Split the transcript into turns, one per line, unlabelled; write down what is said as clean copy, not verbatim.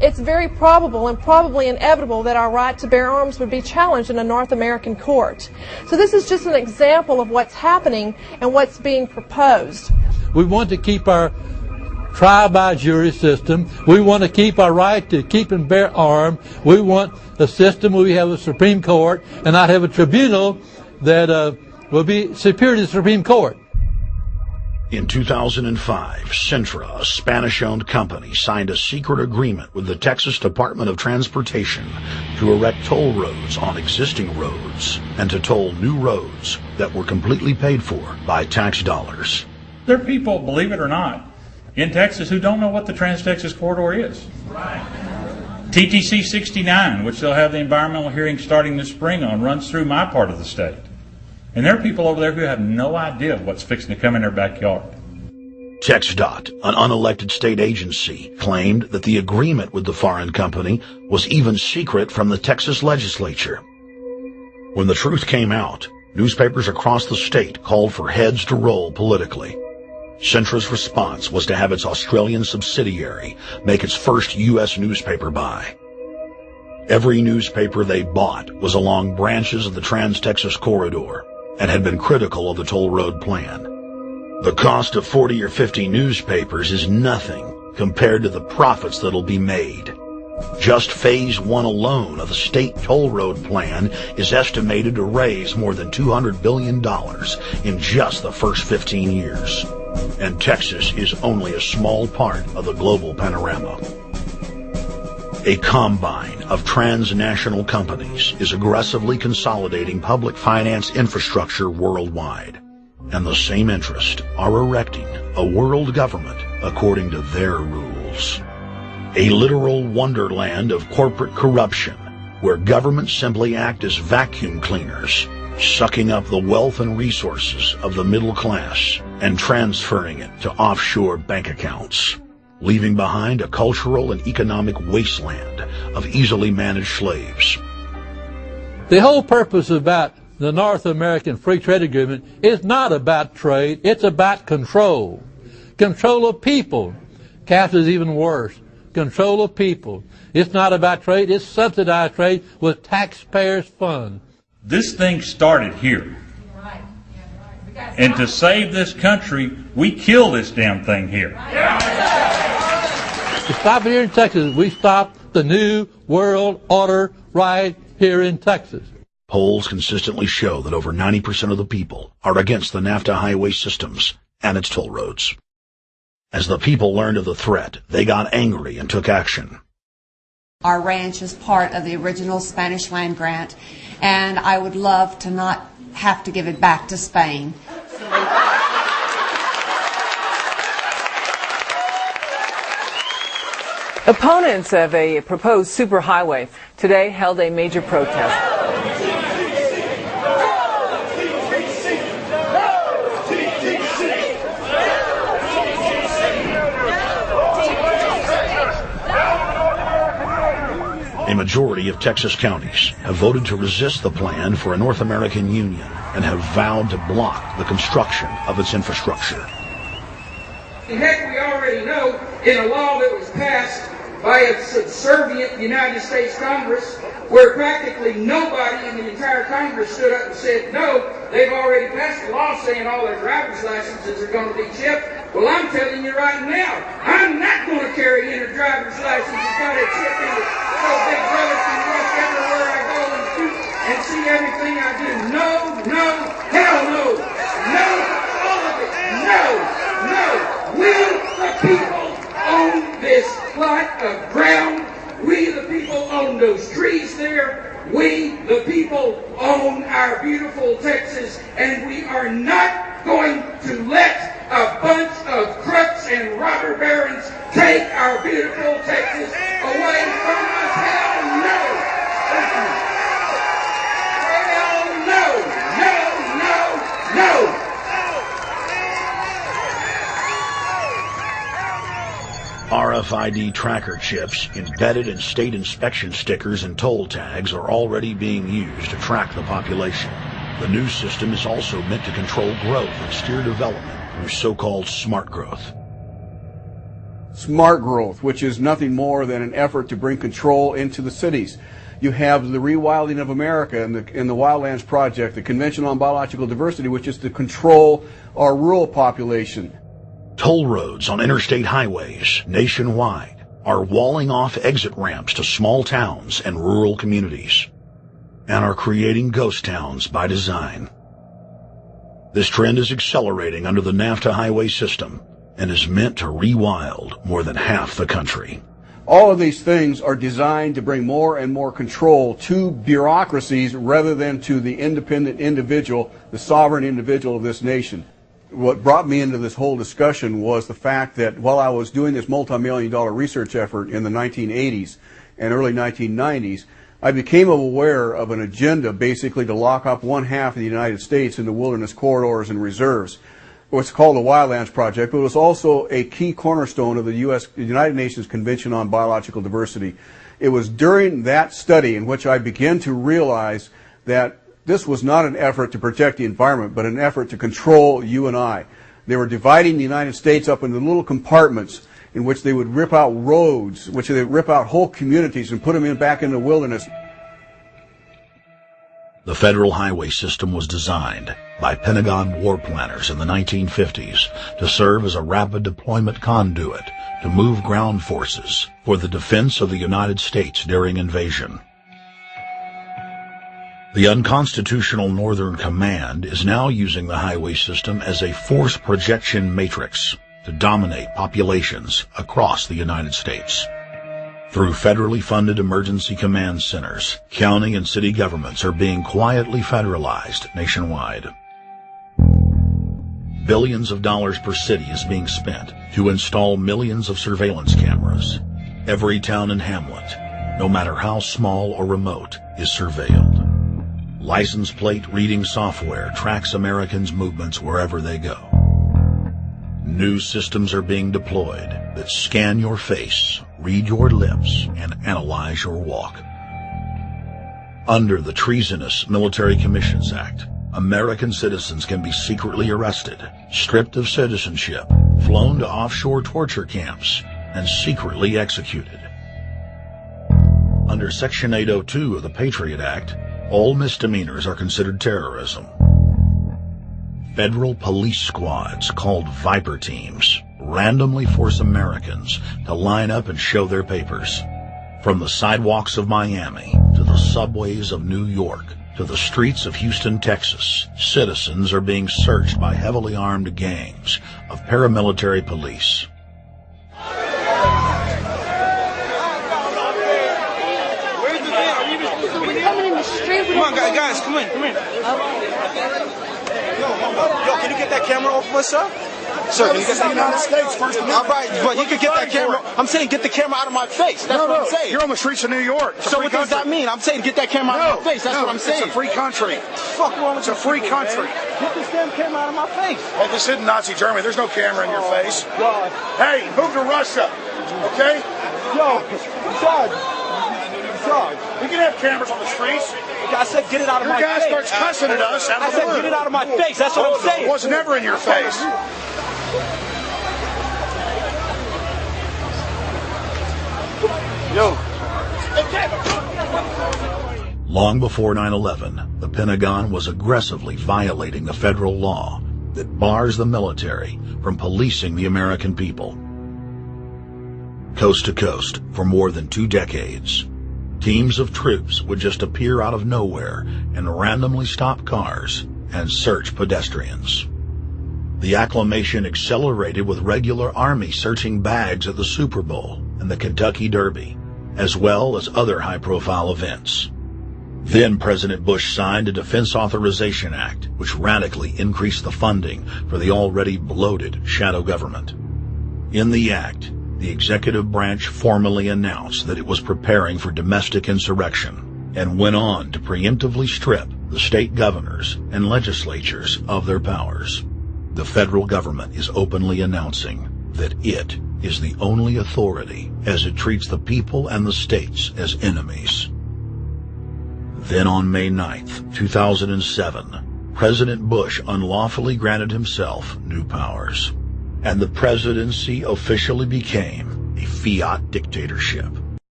it's very probable and probably inevitable that our right to bear arms would be challenged in a North American court. So this is just an example of what's happening and what's being proposed.
We want to keep our trial by jury system. We want to keep our right to keep and bear arms. We want a system where we have a Supreme Court and not have a tribunal that will be superior to the Supreme Court.
In 2005, Cintra, a Spanish-owned company, signed a secret agreement with the Texas Department of Transportation to erect toll roads on existing roads and to toll new roads that were completely paid for by tax dollars.
There are people, believe it or not, in Texas who don't know what the Trans-Texas Corridor is. Right. TTC 69, which they'll have the environmental hearing starting this spring on, runs through my part of the state. And there are people over there who have no idea what's fixing to come in their backyard.
TxDOT, an unelected state agency, claimed that the agreement with the foreign company was even secret from the Texas legislature. When the truth came out, newspapers across the state called for heads to roll politically. Cintra's response was to have its Australian subsidiary make its first U.S. newspaper buy. Every newspaper they bought was along branches of the Trans-Texas Corridor and had been critical of the toll road plan. The cost of 40 or 50 newspapers is nothing compared to the profits that'll be made. Just Phase 1 alone of the state toll road plan is estimated to raise more than $200 billion in just the first 15 years. And Texas is only a small part of the global panorama. A combine of transnational companies is aggressively consolidating public finance infrastructure worldwide, and the same interests are erecting a world government according to their rules. A literal wonderland of corporate corruption, where governments simply act as vacuum cleaners, sucking up the wealth and resources of the middle class and transferring it to offshore bank accounts, leaving behind a cultural and economic wasteland of easily managed slaves.
The whole purpose about the North American Free Trade Agreement is not about trade, it's about control. Control of people. CAFTA is even worse. Control of people. It's not about trade, it's subsidized trade with taxpayers' funds.
This thing started here. And to save this country, we kill this damn thing here.
To stop it here in Texas, we stop the new world order right here in Texas.
Polls consistently show that over 90% of the people are against the NAFTA highway systems and its toll roads. As the people learned of the threat, they got angry and took action.
Our ranch is part of the original Spanish land grant, and I would love to not have to give it back to Spain.
Opponents of a proposed superhighway today held a major protest.
A majority of Texas counties have voted to resist the plan for a North American Union and have vowed to block the construction of its infrastructure.
Heck, we already know in a law that was passed by a subservient United States Congress, where practically nobody in the entire Congress stood up and said no, they've already passed a law saying all their driver's licenses are going to be chipped. Well, I'm telling you right now, I'm not going to carry in a driver's license that's got a chip in it so Big Brother can watch everywhere I go and shoot and see everything I do. No, no, hell no. No, all of it. No, no. We, the people, own this plot of ground. We, the people, own those trees there. We, the people, own our beautiful Texas, and we are not going to let a bunch of crooks and robber barons take our beautiful Texas away from us. Hell no! Hell no! No, no, no!
RFID tracker chips embedded in state inspection stickers and toll tags are already being used to track the population. The new system is also meant to control growth and steer development through so-called smart growth.
smart growth, which is nothing more than an effort to bring control into the cities. You have the Rewilding of America and the Wildlands Project, the Convention on Biological Diversity, which is to control our rural population.
Toll roads on interstate highways nationwide are walling off exit ramps to small towns and rural communities, and are creating ghost towns by design. This trend is accelerating under the NAFTA highway system and is meant to rewild more than half the country.
All of these things are designed to bring more and more control to bureaucracies rather than to the independent individual, the sovereign individual of this nation. What brought me into this whole discussion was the fact that while I was doing this multi-million-dollar research effort in the 1980s and early 1990s, I became aware of an agenda basically to lock up one half of the United States into wilderness corridors and reserves. What's called the Wildlands Project, but it was also a key cornerstone of the United Nations Convention on Biological Diversity. It was during that study in which I began to realize that this was not an effort to protect the environment, but an effort to control you and I. They were dividing the United States up into little compartments in which they would rip out roads, which they would rip out whole communities and put them back in the wilderness.
The federal highway system was designed by Pentagon war planners in the 1950s to serve as a rapid deployment conduit to move ground forces for the defense of the United States during invasion. The unconstitutional Northern Command is now using the highway system as a force projection matrix to dominate populations across the United States. Through federally funded emergency command centers, county and city governments are being quietly federalized nationwide. Billions of dollars per city is being spent to install millions of surveillance cameras. Every town and hamlet, no matter how small or remote, is surveilled. License plate reading software tracks Americans' movements wherever they go. New systems are being deployed that scan your face, read your lips, and analyze your walk. Under the treasonous Military Commissions Act, American citizens can be secretly arrested, stripped of citizenship, flown to offshore torture camps, and secretly executed. Under Section 802 of the Patriot Act, all misdemeanors are considered terrorism. Federal police squads called Viper Teams randomly force Americans to line up and show their papers. From the sidewalks of Miami to the subways of New York to the streets of Houston, Texas, citizens are being searched by heavily armed gangs of paramilitary police.
Come on, guys, come in. Yo, can you get that camera off of us, sir? Sir, can you get that United States First Amendment? All right, but you can get that camera. I'm saying get the camera out of my face. That's what I'm saying.
You're on the streets of New York.
So what does that mean? I'm saying get that camera out of my face. That's what I'm saying.
It's a free country.
Fuck wrong with
It's a free country.
Get this damn camera out of my face.
Hey, this isn't Nazi Germany. There's no camera in your face.
God.
Hey, move to Russia. Okay?
Yo, God.
We can have cameras on the streets.
I said get it out of my face.
Your guy starts cussing at us.
I said get it out of my face. That's what I'm saying.
It was never in your face.
Yo.
Long before 9/11, the Pentagon was aggressively violating the federal law that bars the military from policing the American people. Coast to coast, for more than 2 decades, teams of troops would just appear out of nowhere and randomly stop cars and search pedestrians. The acclamation accelerated with regular Army searching bags at the Super Bowl and the Kentucky Derby, as well as other high-profile events. Then President Bush signed a Defense Authorization Act, which radically increased the funding for the already bloated shadow government. In the act, the executive branch formally announced that it was preparing for domestic insurrection and went on to preemptively strip the state governors and legislatures of their powers. The federal government is openly announcing that it is the only authority as it treats the people and the states as enemies. Then on May 9th, 2007, President Bush unlawfully granted himself new powers. and the presidency officially became a fiat dictatorship.